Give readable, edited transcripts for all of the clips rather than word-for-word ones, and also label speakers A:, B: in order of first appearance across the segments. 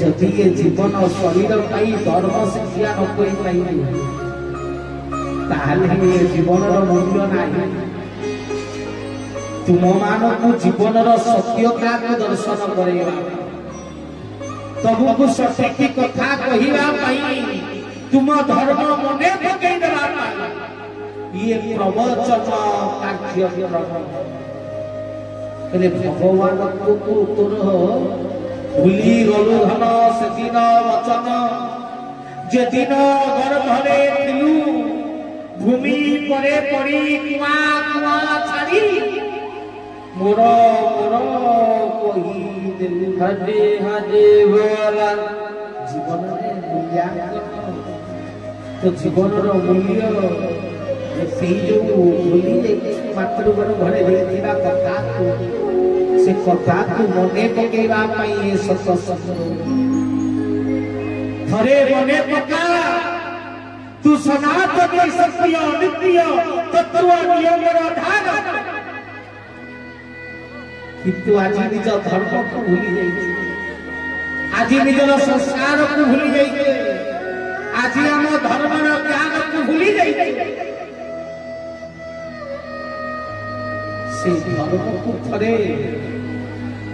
A: जदि ये जीवन शरीर पाई धर्म शिक्षा न कोई पाई ताहले ये जीवन मूल्य नहीं। तुम मानू जीवन सत्यता को दर्शन करेगा तुमको सठिक कथा कहवा तुम धर्म मने पकईदेवा ये प्रवचन कार्य भगवान को तोर भूली गलु धन से दिन वचन जे दिन गर्भरे थिलु भूमि परे पड़ी कुआ कुआ छाड़ी मोर मोर कही दिल हजे हजे बोला जीवन रे मूल्यांकन तो जीवन रो मूल्य से जो भूली मातृगर घरे हेतिबा कथा को से कथा को मने पकेवा पाई सत्संग थरे मने पका तू सनातन सत्य नित्य तत्व नियम आधार किंतु आज निज धर्म को भूली जाइए आज निजर संस्कार को भूली जाइए आज आम धर्म ज्ञान को भूली जाइए से धर्म को थरे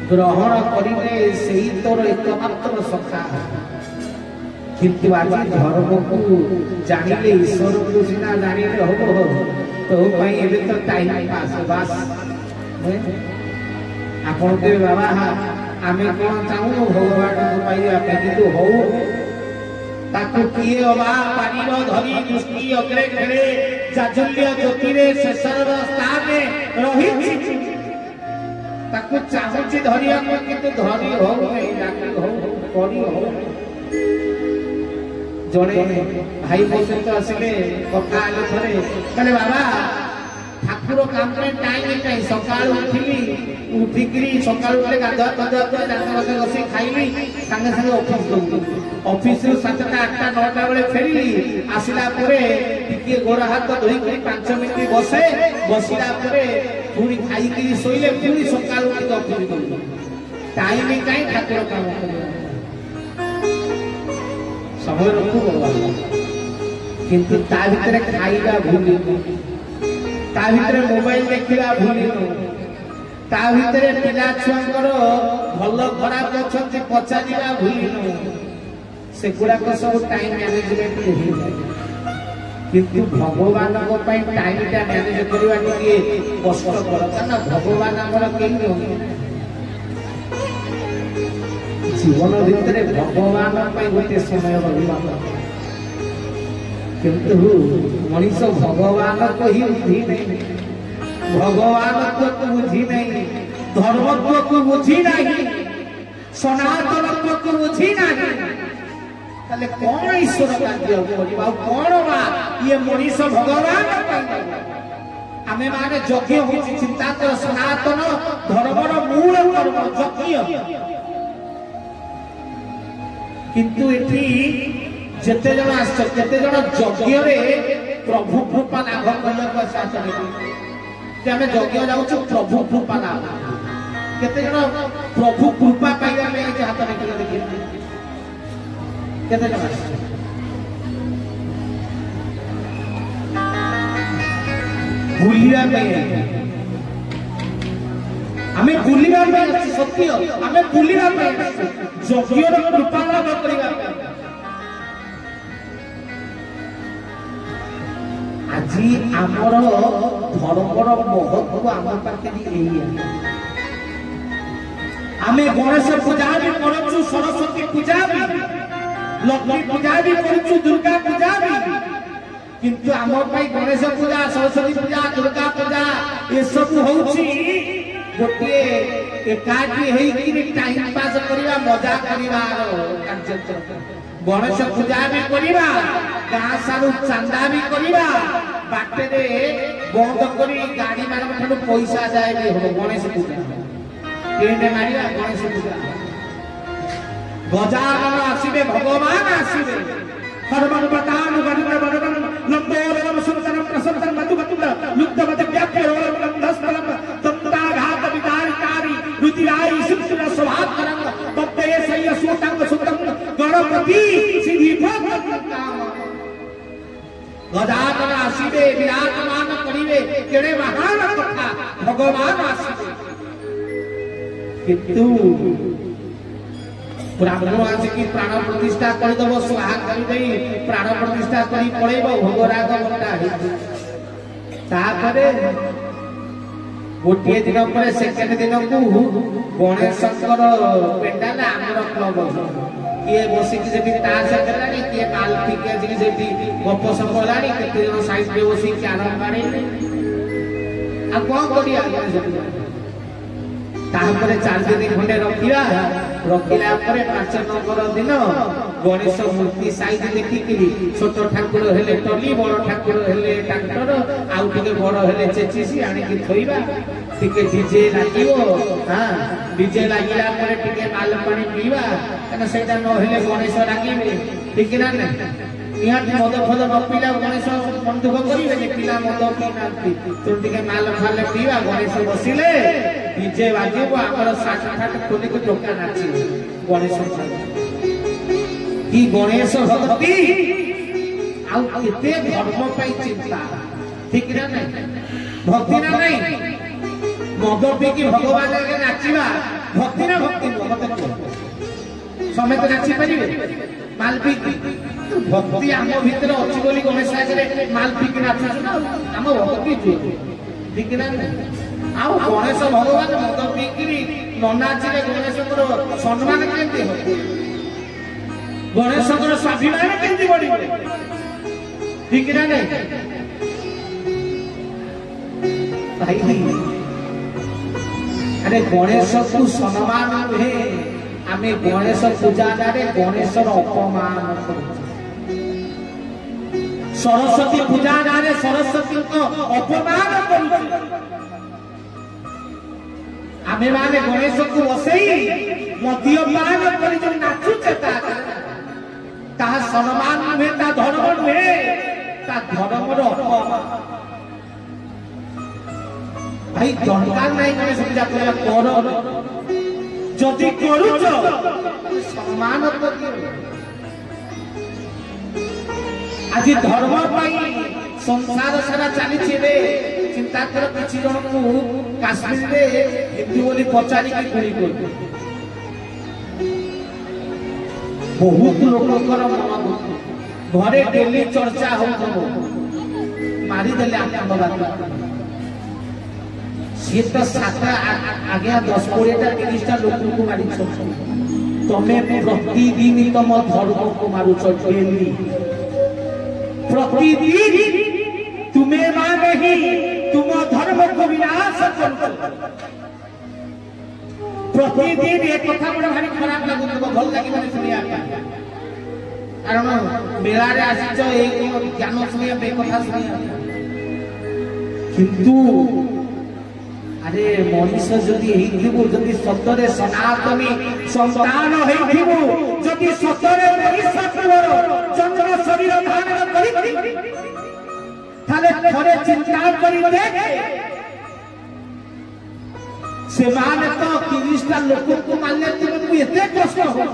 A: ग्रहण करिले सेही तोर एकमात्र सखा किंतु आज धर्म को जानिले ईश्वर को सिना जानिले हो तो भाई एबे तो टाइम पास बस आपण के बाबा आमे कोन चाहू भगवान को पाइया किंतु हो ताकू किए अबा पानीर धरी दृष्टि अग्रे खेले जाजल्य ज्योतिरे शेषर स्थाने रही ताकू चाहूची धरिया को किंतु धरी हो नहीं लागी हो करी हो जड़े भाई मो सहित आसिले कथा आले थरे कहले बाबा ठाकुर काम रे टाइम नहीं सकाळ उठिली उठिकरी सकाळ उठले गाधा गाधा दांत घसी खाइली संगे संगे ऑफिस गई ऑफिस रु 7टा 8टा 9टा बेले फेरिली आसिला परे टिके गोरा हाथ धोई करी 5 मिनिट बसे बसिला परे पूरी खाई करी सोइले पूरी सकाळ उठी ऑफिस गई टाइम काई ठाकुर काम करे समय रखू किंतु ता भीतर खाइबा भूली ता भीतर मोबाइल देखिला भूली ता भीतर पिला छुआंकर भल खराब अछंती पचारिबा भूली से गुड़ा को सब टाइम मैनेजमेंट नहीं किंतु भगवान को टाइम टा मैनेज करवा के कष्ट करता ना भगवान हमर केही जीवन भीतर भगवान गोटे समय रहा किंतु मनीष भगवान को ही बुझी नहीं भगवान को बुझी नहीं धर्मत्व को बुझी नहीं सनातनत्व को बुझी नहीं ताले कौन ईश्वर कार्य करबा कौन बा ये मनीष भगवान आमे माने यज्ञ हो चिंता कर सनातन धर्मर मूल कर्म यज्ञ किंतु एठी जेते जण आस केते जण यज्ञ रे प्रभु कृपा लाभ करला को शासन कि हमें यज्ञ जाउछु प्रभु कृपा लाभ केते जण प्रभु कृपा पाइबा में जे हाथ निकल देखि केते जण भूलिया में हमें भूलिया में सत्य हमें भूलिया में यज्ञ रो कृपा लाभ करिबा आज आमर धर्मर महत्व आम पाखे आम गणेश पूजा भी करूँ सरस्वती पूजा भी लक्ष्मी पूजा भी करूँ दुर्गा पूजा भी किंतु आम गणेश पूजा सरस्वती पूजा दुर्गा पूजा ये सब होची गोटे एकाठी टाइम पास करवा मजा कर गणेश पूजा भी करवा गाँ सारू चांदा भी करवा बाटे रे बंद करी गाड़ी मान ठानु पैसा जाए भी हो गणेश पूजा टेंट मारिया गणेश पूजा गजानन आसीबे भगवान आसीबे हरमन बतान गणन बरगन लंबोदरम सुंदरम प्रसन्नं मधुमतुंड युद्धमत व्याप्य रोलम दस्तलम दंताघात विदारिकारी रुतिराई सिंह स्वभाव करंग तप्ते सय्य सुतंग सुतंग गदाधर आसीबे विराजमान करिवे केड़े महान कथा भगवान आसीबे किंतु ब्राह्मण आसिकी प्राण प्रतिष्ठा करदेव स्वाहा कर प्राण प्रतिष्ठा कर पड़ेब भोगराग बंटा गोटे दिन पर सेकेंड दिन को गणेश पेंडाल आमर क्लब किए बसिकी से ताश खेलानी किए माल पिके से गप सप लानी केते जन साइड पे बसी क्यारम बाड़ी आ कोन करिया ताहपरे 4 दिन खंडे रखिया रखिला परे 5 नंबर दिन गणेश मूर्ति साइज देखिकी छोट ठाकुर हेले टली बड़ ठाकुर हेले ट्रैक्टर आउ टिके बड़ हेले चेचिसी आनी की थोइबा टिके डीजे लागिवो हां डीजे लागिला परे टिके माल पानी पीवा कना सेटा न हेले गणेश लागिबे ठीक ना ना निहाती मद फद न पीला गणेश मन दुख करिवे जे पीला मद पी नांती तो टिके माल खाले पीवा गणेश बसिले डीजे बाजिबो हमर 60 कोनी को टोका नाची गणेश की गणेश भक्ति आउ केते धर्म पाई चिंता ठीक ना नहीं भक्ति ना नहीं मद पी की भगवान के नाचिबा भक्ति ना भक्ति समेत नाची परिबे माल पी भक्ति आम भीतर अच्छी बोली गणेश आगे माल पी की नाचु आम भक्ति ठीक ना आउ गणेश भगवान मद पी न नाचिले गणेश सम्मान केमती हो गणेश स्वाभिमान केमती बढ़ ठीक ना नहीं अरे गणेश को सम्मान नुहे आम गणेश पूजा गणेश अपमान सरस्वती पूजा सरस्वती को अपमान आमे माने गणेश को बसई मद्यपान करी जो नाचुचे ता सम्मान नुहे ता धर्म नुहे ता धर्मर अपमान भाई दरकार नहीं गणेश पूजा कर जदि करूच सम्मान आज धर्म संसार सारा चली चिंता कर किसी जन को काश्मीर में हिंदू बोली पचारि बहुत लोकर मन घरे डेली चर्चा हो मारिदेले आतंकवादी सी तो 7 आज्ञा 10 20 30 लोक को मारी तमें प्रतिदिन तुम धर्म को मारुच डेली प्रतिदिन तुम्हें माने ही तुम धर्म को विनाश करते प्रतिदिन एक कथा बड़ा भारी खराब लगुन भल लगे शुणा कारण मेला रे आसीच ज्ञान शुणा कथा शुणा किंतु अरे मनीष जदि सतरे सनातनी संतान जदि सतरे चंद्र शरीर धारण थरे चिंता करी से माने तो 30टा लोक को मानले तुमको एते कष्ट हो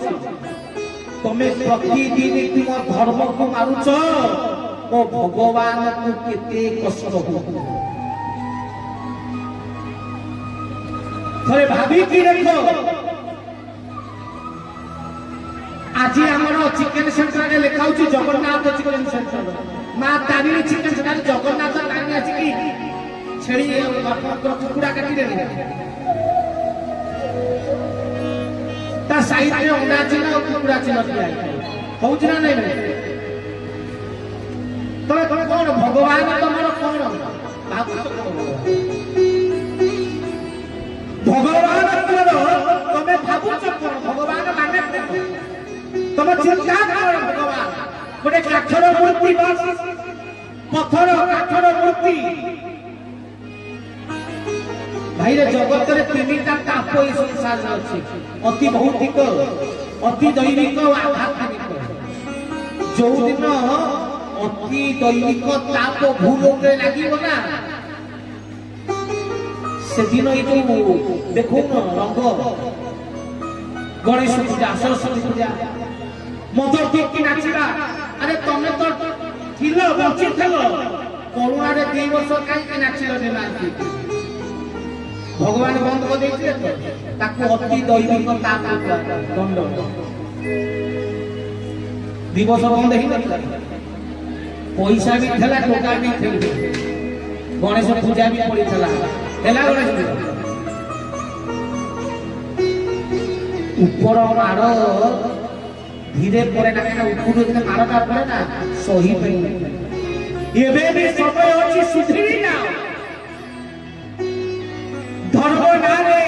A: तमे प्रतिदिन तुम धर्म को मारुच ओ भगवान को केते कष्ट हो थरे भाभी की देखो आज हमर चिकेन सेंटर रे लिखाउ छी जगन्नाथ चिकेन सेंटर मां तारिणी चिकेन सेंटर जगन्नाथ तारिणी अछि की छेड़ी कुकुड़ा काटी देले ता साइड रे अंडा चिना और कुकुड़ा चिना दिया होउछ ना नहीं तो कोन भगवान तमर कोन भगवान तमें भावुच भगवान माने तुम चिंता कर भगवान गोटे काठर मूर्ति पत्थर काठर मूर्ति भाई जगत रे 3टा ताप ई संसार अछि अति भौतिक अति दैविक और आध्यात्मिक जो दिन अति दैविक ताप भूलोक लागिबो ना से दिन देखो रंग गणेश पूजा सरस्वती पूजा मद की नाचिबा अरे तमें तो ଥିଲ ବଞ୍ଚିଥିଲ କରୁଣାରେ 2 ବର୍ଷ କାହିଁକି ନାଚିଲ ମାର୍କି ଭଗବାନ ବନ୍ଦ କରିଦେଇଥିଲେ ତ ତାକୁ ଅତି ଦୈବିକ ତାପ ଦଣ୍ଡ 2 ବର୍ଷ ବନ୍ଦ ହେଇନଥିଲା ପଇସା ବି ଥିଲା ଟଙ୍କା ବି ଥିଲା ଗଣେଶ ପୂଜା ବି ପଡିଥିଲା ହେଲା ଗଣେଶ ପୂଜା ଉପର ମାଡ଼ धीरे पड़े ना क्या ऊपर इतने मारता पड़े ना सही नहीं ये भी समय अच्छी सुधरी ना धर्म ना रे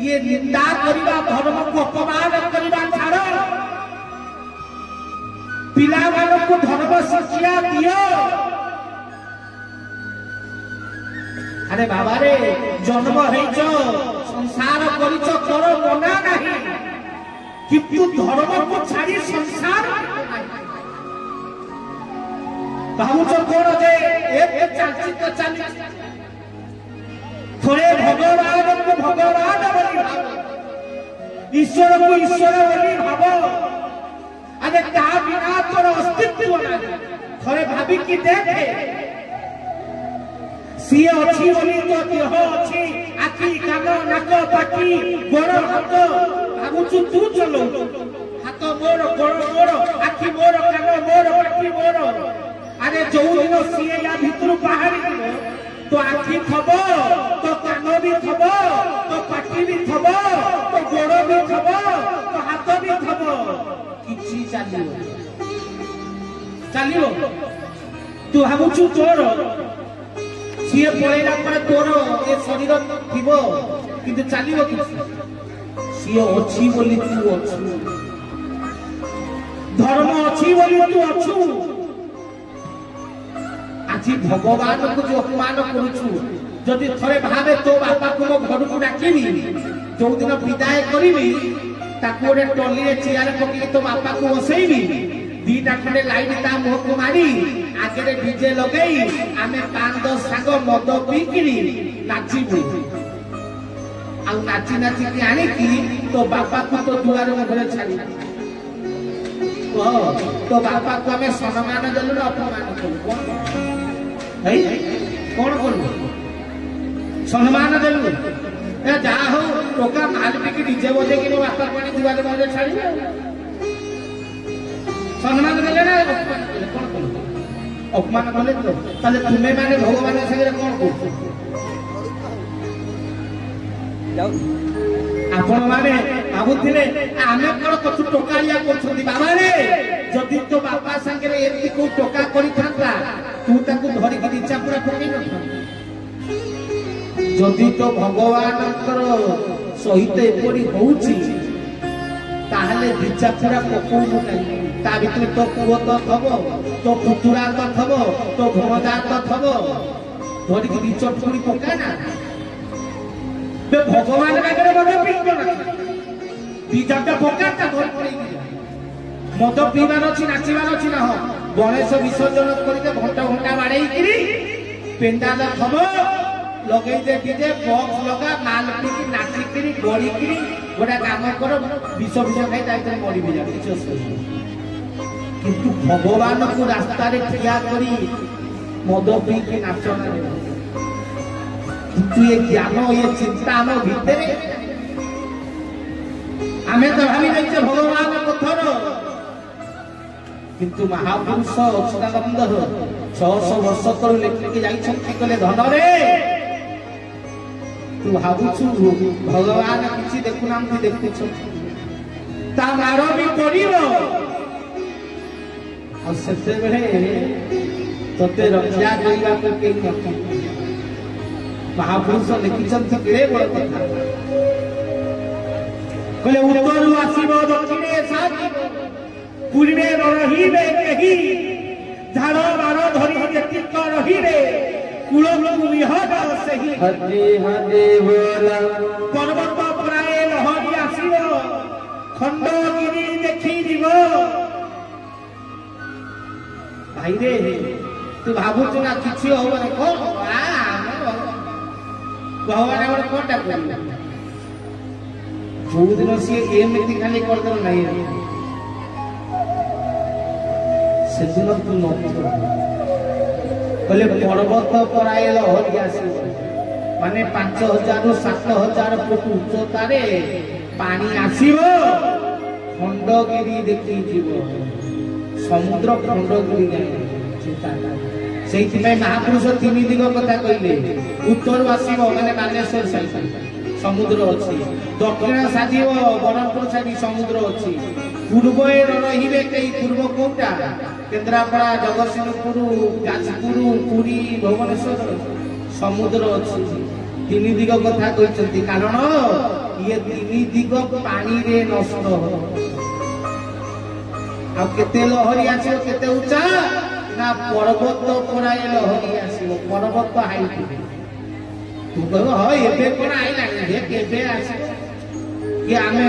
A: ये निंदा करिबा धर्म को अपमान करिबा छाड़ो पिला वालों को धर्म शिक्षा दियो अरे बाबा रे जन्म हेचो संसार करिचो करो मना नहीं किंतु धर्म को छाड़ी संसार भावुच कौन जे चलची तो चली थोड़े भगवान को भगवान बोली भाव ईश्वर को ईश्वर बोली भाव अरे ता बिना तोर अस्तित्व ना थोड़े भाभी की देखे सी अच्छी बोली तो देह अच्छी आखि कान नाक पाटी गोड़ हाथ भावुचु तू चलो हाथ मोर गोड़ मोर आखि मोर कान मोर पाटी मोर अरे जो दिन सीए या भितर बाहर तो आखि थब तो कान भी थब तो पाटी भी थब तो गोड़ भी थब तो हाथ भी थब किछि चलियो तू भावुचु तोर सीए पळेला पर तोर ए शरीर थिबो किंतु चलिबो किछि सीए अछि बोली तू अछु धर्म अछि बोली तू अछु আজি भगवान को जो अपमान करूछु जदि थरे भावे तो बापा को मो घर को डाकिबी जो दिन विदाय करिबी ताको रे टली रे चियार पकी तो बापा को बसैबी दीटा खंडे लाइट ता मुह को मारी आगे रे डीजे लगई आमे 5-10 सांग मद पीकिरी नाचिबू आ नाची नाची की आनी की तो बापा को तो दुआर मुहरे छाड़ी तो बापा को हमें सम्मान देलु ना अपमान करू कौन करू सम्मान देलु ए जा हो टोका माल पीकी डीजे बजे कि बापा पानी दुआर मुहरे छाड़ी सम्मान देले ना अपमान कले तो ताले तुम्हें माने भगवान संगे कोन को जाऊ आपण माने भाबुथिले आमे कोन कछु टोकालिया करछथि बाबा रे जदि तो बापा संगे एति को टोका करि थांता तू ताकू धरि कि इच्छा पूरा ठोकै न जदि तो भगवानकर सहित एपरि होउची ताहले इच्छा पूरा पकौ नहीं ता भितर तो पुओ तो थबो तो पुतुरा तो थबो तो भोजा तो थबो धरि कि चटकुड़ी पका ना बे भगवान बागरे मद पीब ना दीजाटा पकाटा धरि पड़ी मद पीबार अछि नाचिबार अछि ना हो गणेश विसर्जन करिते घंटा घंटा बाड़ेई किरी पेंडाल थबो लगेई दे डीजे बॉक्स लगा माल पीकी नाची किरी गड़ी किरी गोटा काम करो विष खाई जाते मरी भी जा किसी असुविधा किंतु भगवान को रास्ता रे ठिया करी मद पी के नाचना किंतु ये ज्ञान ये चिंता आम भितर आमे तो भावी जाइए भगवान कथर किंतु महापुरुष अच्युतानंद 600 वर्ष तक लिखिकी जाइछन्ति कले धन रे तू भावुछु भगवान किसी देखु नाम तू देखुछ ता मार भी पड़िबो आ सेते बेले तते रक्षा करिबा को के नथि महापुरुष लिखिछन्ति केरे बड़ कथा कले उत्तरु आसीबो दक्षिणे साजिबो पूर्वे रहिबे केही झाड़ बार धरि व्यक्तित्व रहिबे पर्वत प्राय लहरी आसब खंडगिरी देखी जीव भाई रे तू भावुचु ना किसी होबे कौन भगवान कौन डाक जो दिन सी एमती खाली करदे नहीं ସେଦିନ ତୁ ନଥିଲୁ କହିଲେ ପର୍ବତ ପରାଏ ଲହରୀ ଆସିବ ମାନେ 5000 ରୁ 7000 ଫୁଟ ଉଚ୍ଚତାରେ ପାଣି ଆସିବ ଖଣ୍ଡଗିରି ଦେଖି ଯିବ ସମୁଦ୍ର ଖଣ୍ଡଗିରି ସେଇଥିପାଇଁ ମହାପୁରୁଷ 3 ଦିଗ କଥା କହିଲେ ଉତ୍ତର ଆସିବ ମାନେ ବାଲେଶ୍ୱର ସାଇଡ ସମୁଦ୍ର ଅଛି ଦକ୍ଷିଣ ସାଜିବ ବରହମପୁର ସାଇଡ ସମୁଦ୍ର ଅଛି ପୂର୍ବ ରହିବେ କେହି ପୂର୍ବ କୋଉଟା କେନ୍ଦ୍ରାପଡ଼ା ଜଗତସିଂହପୁର ଯାଜପୁର ପୁରୀ ଭୁବନେଶ୍ୱର ସମୁଦ୍ର ଅଛି 3 ଦିଗ କଥା କହିଛନ୍ତି କାରଣ ଇଏ 3 ଦିଗ ପାଣିରେ ନଷ୍ଟ ଆଉ କେତେ ଲହରୀ ଆସିବ କେତେ ଉଚ୍ଚା ନା ପର୍ବତ ପରାଏ ଲହରୀ ଆସିବ ପର୍ବତ ହାଇଟ ତୁ କହିବ ହଁ ଏବେ କଣ ଆଇଲାଣି କେବେ ଆସିବ କି ଆମେ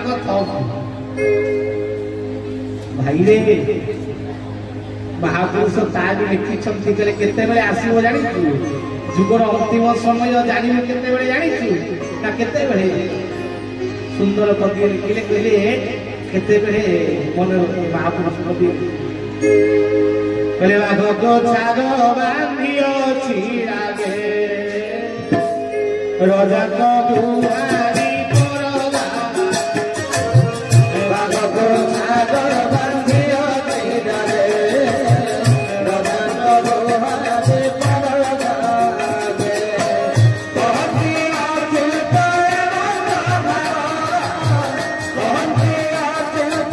A: କଥା ଭାଇରେ ମହାପୁରୁଷ ତାହା ବି ଲେଖିଛନ୍ତି କହିଲେ କେତେବେଳେ ଆସିବ ଜାଣିଛୁ ଯୁଗର ଅନ୍ତିମ ସମୟ ଜାଣିବୁ କେତେବେଳେ ଜାଣିଛୁ ନା କେତେବେଳେ ସୁନ୍ଦର କବି ଲେଖିଲେ କହିଲେ କେତେବେଳେ ମନେ ମହାପୁରୁଷ କବି କହିଲେ ବାଘ ଛାଗ ବାନ୍ଧି ଅଛି ରାଗେ ରଜାଙ୍କ ଦୁଆରି ପରଦା ବାଘ ଛାଗ ବାନ୍ଧି ଅଛି ରାଗେ ରଜାଙ୍କ ଦୁଆରି ପରଦା କହନ୍ତି ଅଚ୍ୟୁତ କହନ୍ତି ଅଚ୍ୟୁତ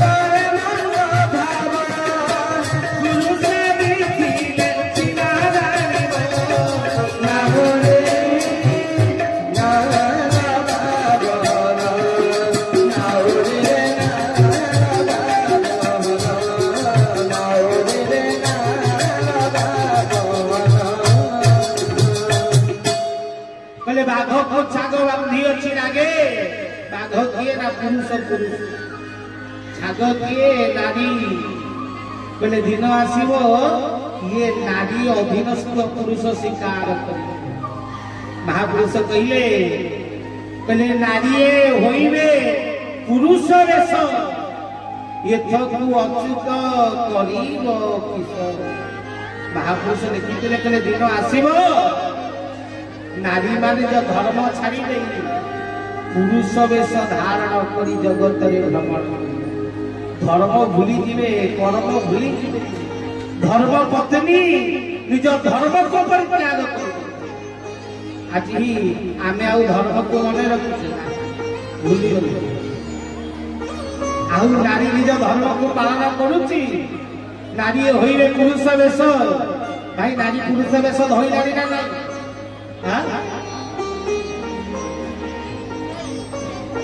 A: बाघ को छाग बांधी अच्छी रागे बाघ किए ना पुरुष पुरुष छाग किए नारी बोले दिन आसव ये नारी अधीनस्थ पुरुष शिकार महापुरुष कहले कहले नारी होइबे पुरुष वेश एथकु अच्युत करिब किशोर महापुरुष लिखिले कहले दिन आसव नारी माने जो धर्म छाड़ी दे पुरुष वेश धारण करी जगत भ्रमण धर्म भूली जीवे कर्म भूली जीवे धर्म पत्नी निज धर्म को परित्याग कर आज आमे आउ धर्म को मन रखुचे भूली गले आउ नारी निज धर्म को पालन करुची नारी होइले पुरुष वेश भाई नारी पुरुष वेश धइलानी ना नहीं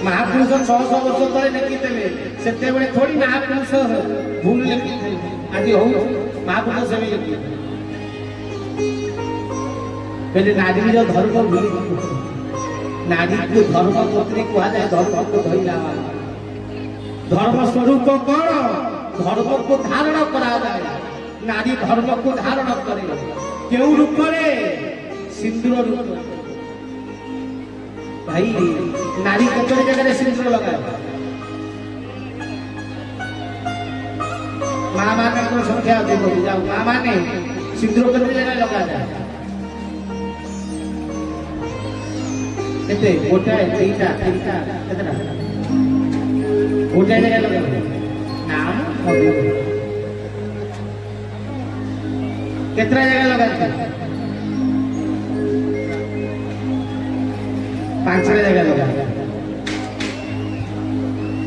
A: महापुरुष 600 वर्ष तले लिखिले से थोड़ी महापुरुष भूल लिखिले आज हो महापुरुष से लिखिले पहले नारी जो धर्म भूली नारी को धर्म पत्नी कहा जाए धर्म को धइला धर्म स्वरूप कौन धर्म को धारण करा जाए नारी धर्म को धारण करे केउ रूप रे सिंदूर रूप भाई नारी कतरे जगह सिंदूर लगाए माँ माने को संख्या अधिक हो जाओ माँ माने सिंदूर कतरे जगह लगा जाए केते गोटा तीटा तीटा केतना गोटा जगह लगा नाम केतना जगह लगा 5 जगह लगा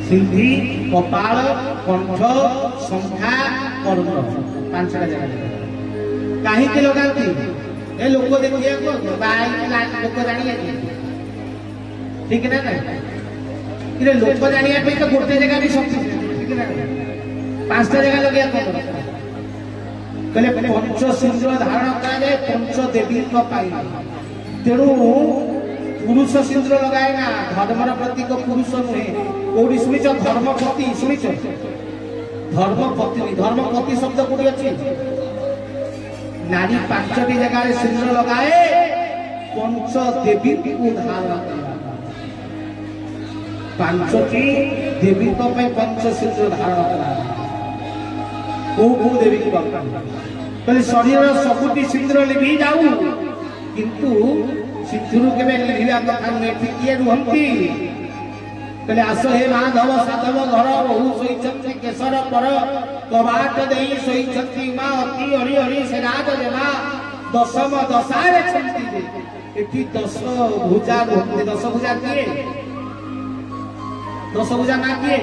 A: सिंधी कपाल कंठ संख्या कर्ण 5 जगह कहीं के लगाती ए लोक देखिए को बाई लोक जानिए ठीक ना ना इरे लोक जानिए पे तो गोटे जगह भी सब ठीक ना 5 जगह लगे को कहले पंच सिंदूर धारण करा जाए पंच देवी को पाई तेणु पुरुष सिंदूर लगाए ना धर्मर प्रतीक पुरुष नुहे कोड़ी शुणिच धर्मपति शुणिच धर्मपत्नी धर्मपति शब्द कोड़ी अच्छी नारी 5टी जगह सिंदूर लगाए पंच देवी को धारण 5टी देवी पंच सिंदूर धारण करा को देवी की बात कहले शरीर सबुटी सिंदूर लिभि जाऊ किंतु सिंदूर केबे लिभिया कथा नुहे किए रुहंती कहले आस हे माधव साधव घर बहु सोईछंती केशर पर कबाट देई सोईछंती मा अति हरि हरि से राज देवा दशम दशारे छंती एठी 10 भुजा रुहंती 10 भुजा किए 10 भुजा ना किए